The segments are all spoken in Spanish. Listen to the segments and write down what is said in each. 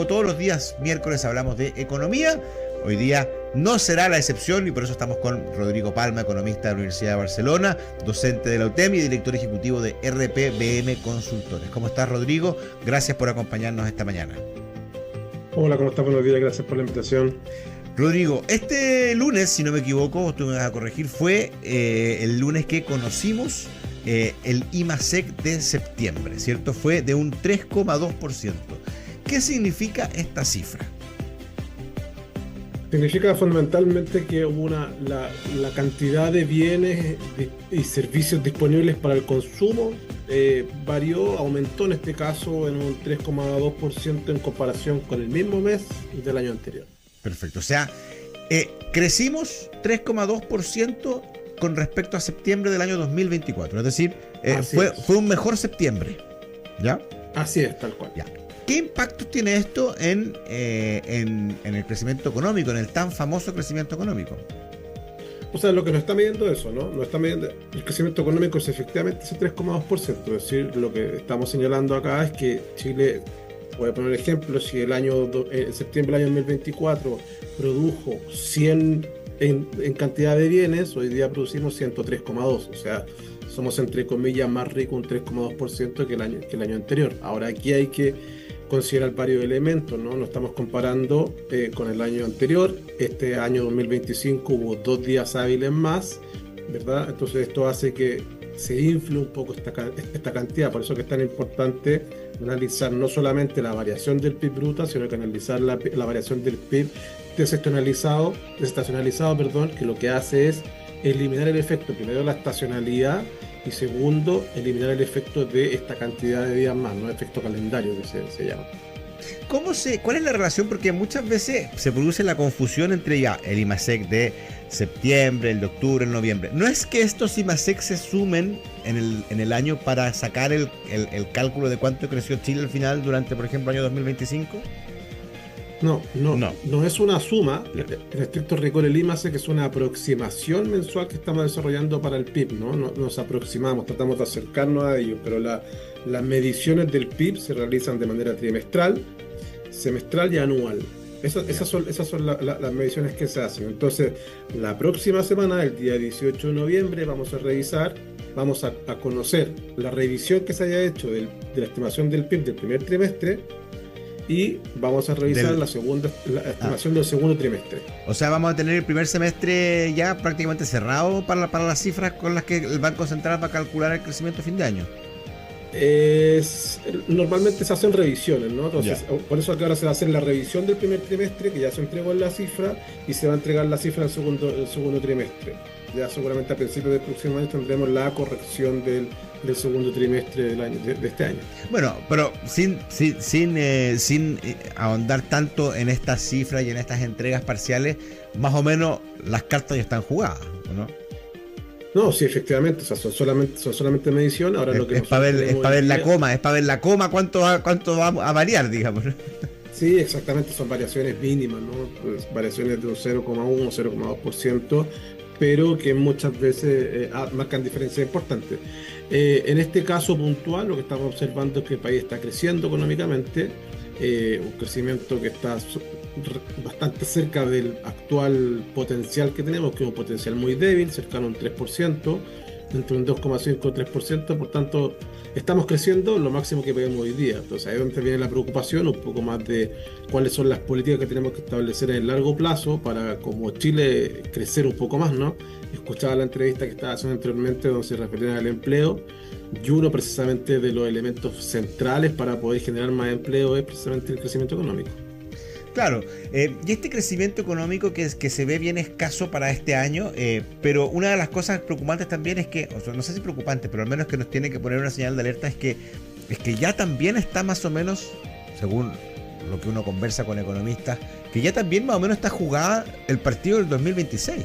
Todos los días miércoles hablamos de economía. Hoy día no será la excepción y por eso estamos con Rodrigo Palma, economista de la Universidad de Barcelona, docente de la UTEM y director ejecutivo de RPBM Consultores. ¿Cómo estás, Rodrigo? Gracias por acompañarnos esta mañana. Hola, ¿cómo estás? Buenos días, gracias por la invitación. Rodrigo, este lunes, si no me equivoco, tú me vas a corregir, fue el lunes que conocimos el IMASEC de septiembre, ¿cierto? Fue de un 3,2%. ¿Qué significa esta cifra? Significa fundamentalmente que hubo la cantidad de bienes y servicios disponibles para el consumo varió, aumentó en este caso en un 3,2% en comparación con el mismo mes del año anterior. Perfecto, o sea, crecimos 3,2% con respecto a septiembre del año 2024, es decir, fue un mejor septiembre, ¿ya? Así es, tal cual. Ya. ¿Qué impacto tiene esto en el crecimiento económico, en el tan famoso crecimiento económico? O sea, lo que nos está midiendo eso, ¿no? Nos está midiendo el crecimiento económico es efectivamente ese 3,2%. Es decir, lo que estamos señalando acá es que Chile, voy a poner ejemplo, si en septiembre del año 2024 produjo 100 en cantidad de bienes, hoy día producimos 103,2. O sea, somos entre comillas más ricos un 3,2% que el año anterior. Ahora aquí hay que considerar varios elementos, ¿no? Nos estamos comparando con el año anterior. Este año 2025 hubo 2 días hábiles más, ¿verdad? Entonces esto hace que se infle un poco esta cantidad. Por eso que es tan importante analizar no solamente la variación del PIB bruta, sino que analizar la variación del PIB desestacionalizado, que lo que hace es eliminar el efecto, primero, de la estacionalidad, y segundo, eliminar el efecto de esta cantidad de días más, ¿no? Efecto calendario que se llama. ¿Cuál es la relación? Porque muchas veces se produce la confusión entre el IMASEC de septiembre, el de octubre, el noviembre. ¿No es que estos IMASEC se sumen en el año para sacar el cálculo de cuánto creció Chile al final durante, por ejemplo, el año 2025? No es una suma. En estricto rigor, el IMASEC es una aproximación mensual que estamos desarrollando para el PIB, ¿no? Nos aproximamos, tratamos de acercarnos a ello, pero las mediciones del PIB se realizan de manera trimestral, semestral y anual. Esas son las mediciones que se hacen. Entonces, la próxima semana, el día 18 de noviembre, vamos a conocer la revisión que se haya hecho de la estimación del PIB del primer trimestre, y vamos a revisar la estimación del segundo trimestre. O sea, vamos a tener el primer semestre ya prácticamente cerrado para las cifras con las que el Banco Central va a calcular el crecimiento a fin de año. Normalmente se hacen revisiones, ¿no? Entonces, por eso que ahora se va a hacer la revisión del primer trimestre, que ya se entregó en la cifra, y se va a entregar la cifra del segundo trimestre. Ya seguramente a principios del próximo año tendremos la corrección del segundo trimestre de este año. Bueno, pero sin ahondar tanto en estas cifras y en estas entregas parciales, más o menos las cartas ya están jugadas, ¿no? No, sí, efectivamente, o sea, son solamente medición. Ahora lo que es para ver la coma, cuánto va a variar, digamos. Sí, exactamente, son variaciones mínimas, ¿no? Pues variaciones de un 0,1 o 0,2%, pero que muchas veces marcan diferencias importantes. En este caso puntual, lo que estamos observando es que el país está creciendo económicamente, un crecimiento que está bastante cerca del actual potencial que tenemos, que es un potencial muy débil, cercano a un 3%, entre un 2,5 y 3%, por tanto, estamos creciendo lo máximo que podemos hoy día. Entonces ahí es donde viene la preocupación, un poco más de cuáles son las políticas que tenemos que establecer en el largo plazo para, como Chile, crecer un poco más, ¿no? Escuchaba la entrevista que estaba haciendo anteriormente donde se referían al empleo, y uno precisamente de los elementos centrales para poder generar más empleo es precisamente el crecimiento económico. Claro, y este crecimiento económico que se ve bien escaso para este año, pero una de las cosas preocupantes también es que, o sea, no sé si preocupante, pero al menos que nos tiene que poner una señal de alerta es que ya también está más o menos, según lo que uno conversa con economistas, que ya también más o menos está jugada el partido del 2026.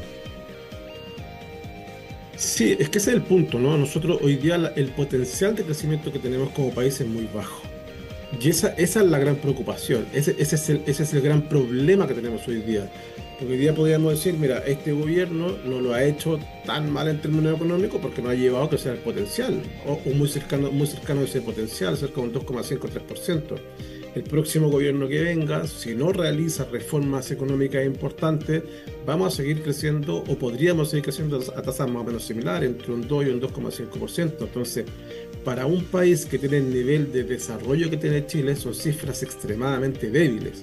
Sí, es que ese es el punto, ¿no? Nosotros hoy día el potencial de crecimiento que tenemos como país es muy bajo. Y esa es la gran preocupación, ese es el gran problema que tenemos hoy día. Porque hoy día podríamos decir, mira, este gobierno no lo ha hecho tan mal en términos económicos porque no ha llevado a crecer el potencial, o muy cercano a ese potencial, cerca de un 2,5-3%. el próximo gobierno que venga, si no realiza reformas económicas importantes, vamos a seguir creciendo o podríamos seguir creciendo a tasas más o menos similares, entre un 2 y un 2,5%. Entonces, para un país que tiene el nivel de desarrollo que tiene Chile, son cifras extremadamente débiles.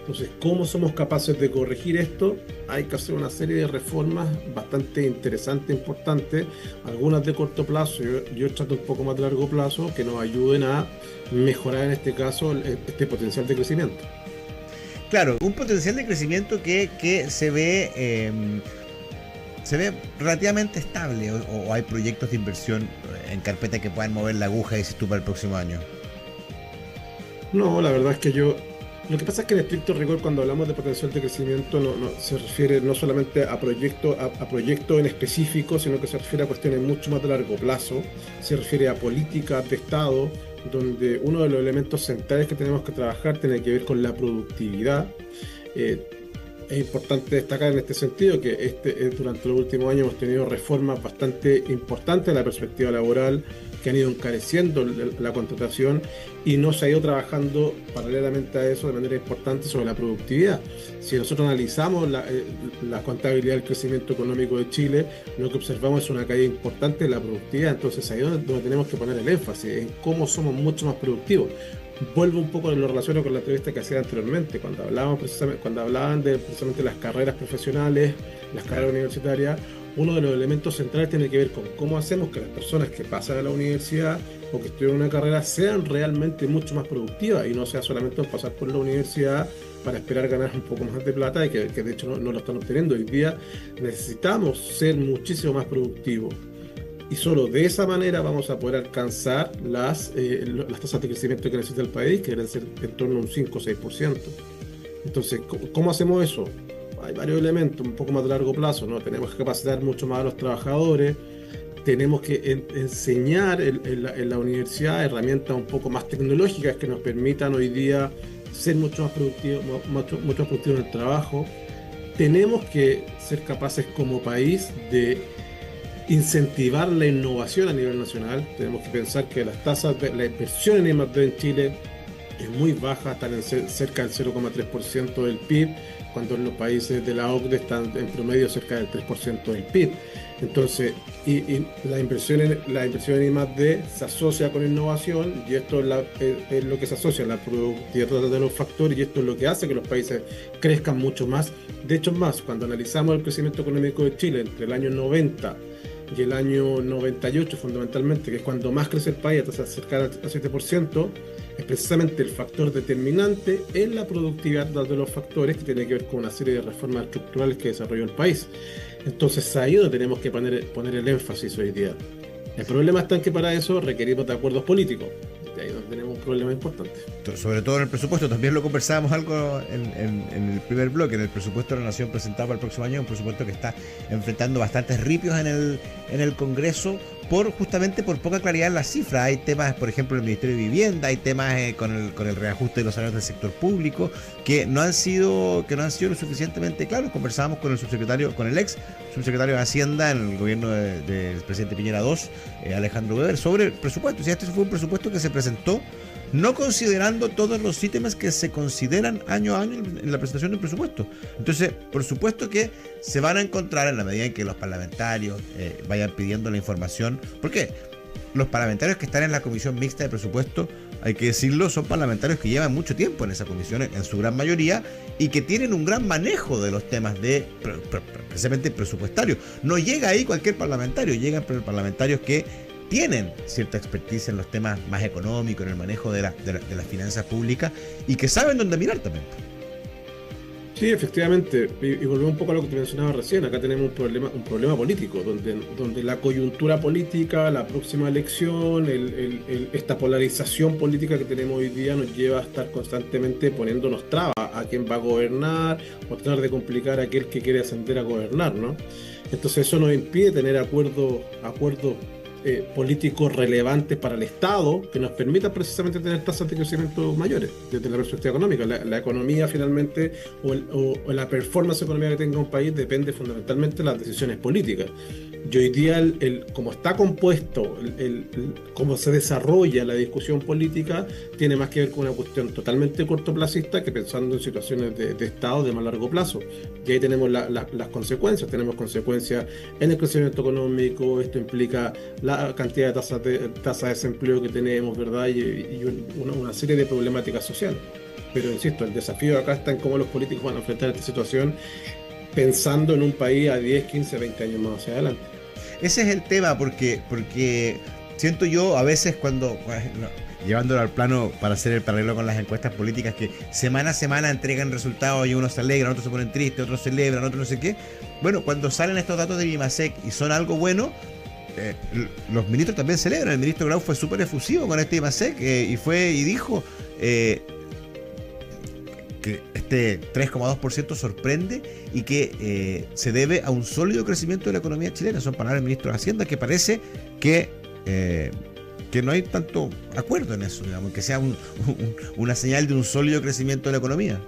Entonces, ¿cómo somos capaces de corregir esto? Hay que hacer una serie de reformas bastante interesantes, importantes, algunas de corto plazo y otras de un poco más de largo plazo, que nos ayuden a mejorar en este caso este potencial de crecimiento. Claro, un potencial de crecimiento que se ve relativamente estable, o hay proyectos de inversión en carpeta que puedan mover la aguja, dices tú, para el próximo año. No, la verdad es que lo que pasa es que en estricto rigor, cuando hablamos de potencial de crecimiento, no se refiere no solamente a proyectos en específico, sino que se refiere a cuestiones mucho más de largo plazo, se refiere a políticas de Estado, donde uno de los elementos centrales que tenemos que trabajar tiene que ver con la productividad. Es importante destacar en este sentido que durante los últimos años hemos tenido reformas bastante importantes en la perspectiva laboral, que han ido encareciendo la contratación, y no se ha ido trabajando paralelamente a eso de manera importante sobre la productividad. Si nosotros analizamos la contabilidad del crecimiento económico de Chile, lo que observamos es una caída importante de la productividad. Entonces ahí es donde tenemos que poner el énfasis, en cómo somos mucho más productivos. Vuelvo un poco en lo relacionado con la entrevista que hacía anteriormente, cuando hablaban de precisamente las carreras profesionales, las carreras universitarias. Uno de los elementos centrales tiene que ver con cómo hacemos que las personas que pasan a la universidad o que estudian una carrera sean realmente mucho más productivas, y no sea solamente pasar por la universidad para esperar ganar un poco más de plata, y que de hecho no lo están obteniendo. Hoy día necesitamos ser muchísimo más productivos, y solo de esa manera vamos a poder alcanzar las tasas de crecimiento que necesita el país, que deben ser en torno a un 5 o 6%. Entonces, ¿cómo hacemos eso? Hay varios elementos, un poco más de largo plazo, ¿no? Tenemos que capacitar mucho más a los trabajadores, tenemos que enseñar en la universidad herramientas un poco más tecnológicas que nos permitan hoy día ser mucho más productivos, mucho más productivos en el trabajo. Tenemos que ser capaces como país de incentivar la innovación a nivel nacional. Tenemos que pensar que las tasas de la inversión en I+D en Chile es muy baja, están cerca del 0,3% del PIB, cuando en los países de la OCDE están en promedio cerca del 3% del PIB. Entonces, y la inversión en I+D se asocia con innovación, y esto es lo que se asocia a la productividad de los factores, y esto es lo que hace que los países crezcan mucho más. De hecho, cuando analizamos el crecimiento económico de Chile entre el año 90 y el año 98 fundamentalmente, que es cuando más crece el país, hasta cercana al 7%, es precisamente el factor determinante en la productividad de los factores, que tiene que ver con una serie de reformas estructurales que desarrolló el país. Entonces ahí es donde tenemos que poner el énfasis hoy día. El problema está en que para eso requerimos de acuerdos políticos. De ahí es donde tenemos un problema importante. Sobre todo en el presupuesto, también lo conversábamos algo en el primer bloque, en el presupuesto de la Nación presentado para el próximo año, un presupuesto que está enfrentando bastantes ripios en el Congreso, justamente por poca claridad en las cifras. Hay temas, por ejemplo, en el Ministerio de Vivienda, hay temas con el reajuste de los salarios del sector público que no han sido lo suficientemente claros. Conversábamos con el ex subsecretario de Hacienda en el gobierno del presidente Piñera II, Alejandro Weber, sobre el presupuesto. O sea, este fue un presupuesto que se presentó no considerando todos los ítems que se consideran año a año en la presentación del presupuesto. Entonces, por supuesto que se van a encontrar, en la medida en que los parlamentarios vayan pidiendo la información, porque los parlamentarios que están en la comisión mixta de presupuesto, hay que decirlo, son parlamentarios que llevan mucho tiempo en esa comisión, en su gran mayoría, y que tienen un gran manejo de los temas precisamente presupuestarios. No llega ahí cualquier parlamentario, llegan parlamentarios que tienen cierta expertise en los temas más económicos, en el manejo de las finanzas públicas, y que saben dónde mirar también. Sí, efectivamente, y volvemos un poco a lo que te mencionaba recién. Acá tenemos un problema político, donde la coyuntura política, la próxima elección, esta polarización política que tenemos hoy día nos lleva a estar constantemente poniéndonos trabas a quién va a gobernar, o tratar de complicar a aquel que quiere ascender a gobernar, ¿no? Entonces eso nos impide tener acuerdos políticos relevantes para el Estado, que nos permitan precisamente tener tasas de crecimiento mayores desde la perspectiva económica. La economía finalmente, o la performance económica que tenga un país, depende fundamentalmente de las decisiones políticas. Y hoy día, como está compuesto, cómo se desarrolla la discusión política, tiene más que ver con una cuestión totalmente cortoplacista que pensando en situaciones de Estado de más largo plazo. Y ahí tenemos las consecuencias. Tenemos consecuencias en el crecimiento económico, esto implica la cantidad de tasas de desempleo que tenemos, ¿verdad? Y una serie de problemáticas sociales. Pero insisto, el desafío acá está en cómo los políticos van a enfrentar esta situación pensando en un país a 10, 15, 20 años más hacia adelante. Ese es el tema, porque siento yo a veces cuando, bueno, llevándolo al plano para hacer el paralelo con las encuestas políticas, que semana a semana entregan resultados y unos se alegran, otros se ponen tristes, otros celebran, otros no sé qué. Bueno, cuando salen estos datos de BIMASEC y son algo bueno, los ministros también celebran. El ministro Grau fue súper efusivo con este BIMASEC y dijo que este 3,2% sorprende y que se debe a un sólido crecimiento de la economía chilena. Son palabras del ministro de Hacienda, que parece que no hay tanto acuerdo en eso, digamos, que sea una señal de un sólido crecimiento de la economía.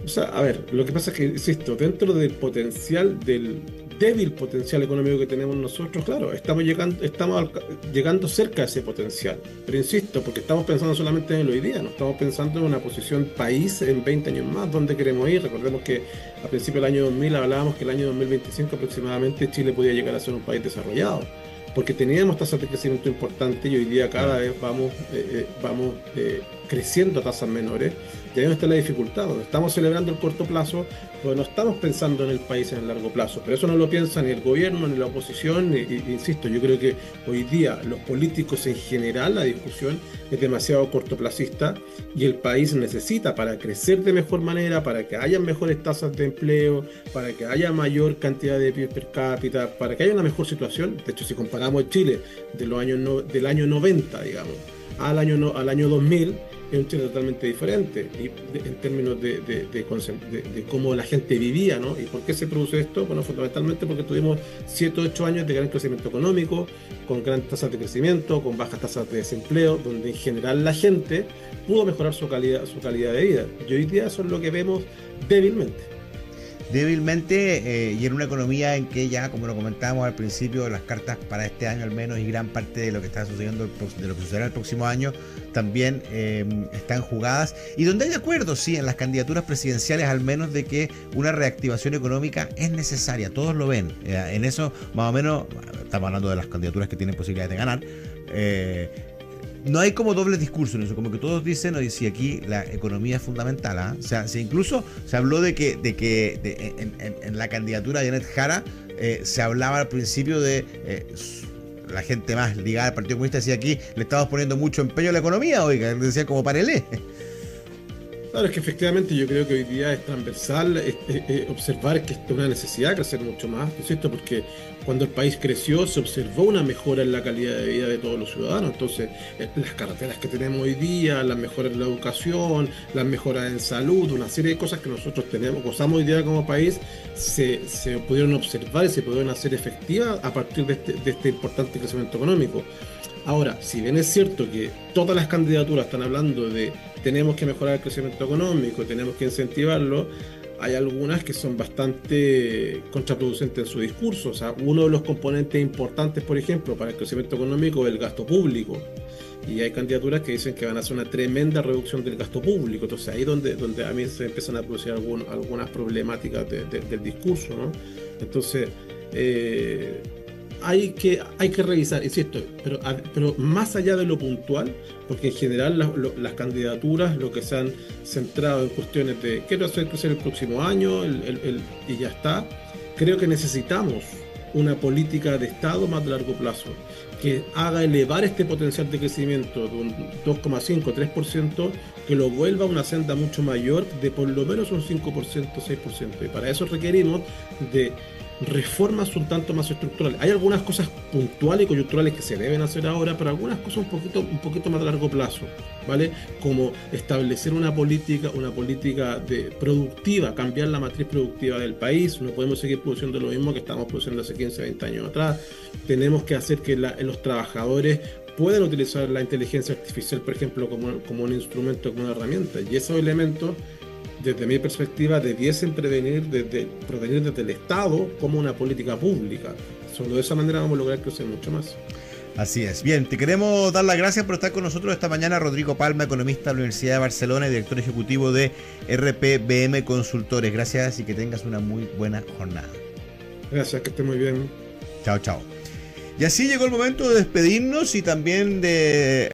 O sea, a ver, lo que pasa es que, insisto, dentro del potencial, del débil potencial económico que tenemos nosotros, claro, estamos llegando cerca de ese potencial. Pero insisto, porque estamos pensando solamente en el hoy día, no estamos pensando en una posición país en 20 años más, dónde queremos ir. Recordemos que a principios del año 2000 hablábamos que el año 2025 aproximadamente Chile podía llegar a ser un país desarrollado, porque teníamos tasas de crecimiento importantes y hoy día cada vez vamos creciendo a tasas menores. Y ahí donde está la dificultad, donde estamos celebrando el corto plazo, pero no estamos pensando en el país en el largo plazo. Pero eso no lo piensa ni el gobierno ni la oposición. Insisto, yo creo que hoy día los políticos en general, la discusión es demasiado cortoplacista y el país necesita, para crecer de mejor manera, para que haya mejores tasas de empleo, para que haya mayor cantidad de PIB per cápita, para que haya una mejor situación. De hecho, si comparamos Chile del año 90, digamos, al año 2000, es un Chile totalmente diferente y en términos de cómo la gente vivía, ¿no? ¿Y por qué se produce esto? Bueno, fundamentalmente porque tuvimos 7 o 8 años de gran crecimiento económico, con grandes tasas de crecimiento, con bajas tasas de desempleo, donde en general la gente pudo mejorar su calidad de vida. Y hoy día eso es lo que vemos débilmente. Y en una economía en que ya, como lo comentábamos al principio, las cartas para este año al menos y gran parte de lo que está sucediendo, de lo que sucederá el próximo año, también están jugadas, y donde hay acuerdo, sí, en las candidaturas presidenciales al menos, de que una reactivación económica es necesaria, todos lo ven, en eso más o menos, estamos hablando de las candidaturas que tienen posibilidades de ganar. No hay como doble discurso en eso, como que todos dicen, oye, si aquí la economía es fundamental, ¿eh? O sea, si incluso se habló de que en la candidatura de Janet Jara se hablaba al principio de la gente más ligada al Partido Comunista, decía aquí le estamos poniendo mucho empeño a la economía, oiga, decía como parelé. Claro, es que efectivamente yo creo que hoy día es transversal observar que es una necesidad de crecer mucho más, ¿no es cierto? Porque cuando el país creció se observó una mejora en la calidad de vida de todos los ciudadanos. Entonces, las carreteras que tenemos hoy día, las mejoras en la educación, las mejoras en salud, una serie de cosas que nosotros gozamos hoy día como país, se pudieron observar y se pudieron hacer efectivas a partir de este importante crecimiento económico. Ahora, si bien es cierto que todas las candidaturas están hablando de tenemos que mejorar el crecimiento económico, tenemos que incentivarlo, hay algunas que son bastante contraproducentes en su discurso. O sea, uno de los componentes importantes, por ejemplo, para el crecimiento económico es el gasto público. Y hay candidaturas que dicen que van a hacer una tremenda reducción del gasto público. Entonces ahí donde a mí se empiezan a producir algunas problemáticas del discurso, ¿no? Entonces, hay que revisar, insisto, pero más allá de lo puntual, porque en general las candidaturas lo que se han centrado en cuestiones de quiero hacer crecer el próximo año y ya está. Creo que necesitamos una política de Estado más de largo plazo que haga elevar este potencial de crecimiento de un 2,5, 3%, que lo vuelva a una senda mucho mayor de por lo menos un 5%, 6%. Y para eso requerimos de reformas un tanto más estructurales. Hay algunas cosas puntuales y coyunturales que se deben hacer ahora, pero algunas cosas un poquito más a largo plazo, ¿vale? Como establecer una política productiva, cambiar la matriz productiva del país. No podemos seguir produciendo lo mismo que estamos produciendo hace 15, 20 años atrás. Tenemos que hacer que los trabajadores puedan utilizar la inteligencia artificial, por ejemplo, como un instrumento, como una herramienta. Y esos elementos desde mi perspectiva, debiesen provenir desde el Estado como una política pública. Solo de esa manera vamos a lograr crecer mucho más. Así es. Bien, te queremos dar las gracias por estar con nosotros esta mañana, Rodrigo Palma, economista de la Universidad de Barcelona y director ejecutivo de RPBM Consultores. Gracias y que tengas una muy buena jornada. Gracias, que esté muy bien. Chao, chao. Y así llegó el momento de despedirnos y también de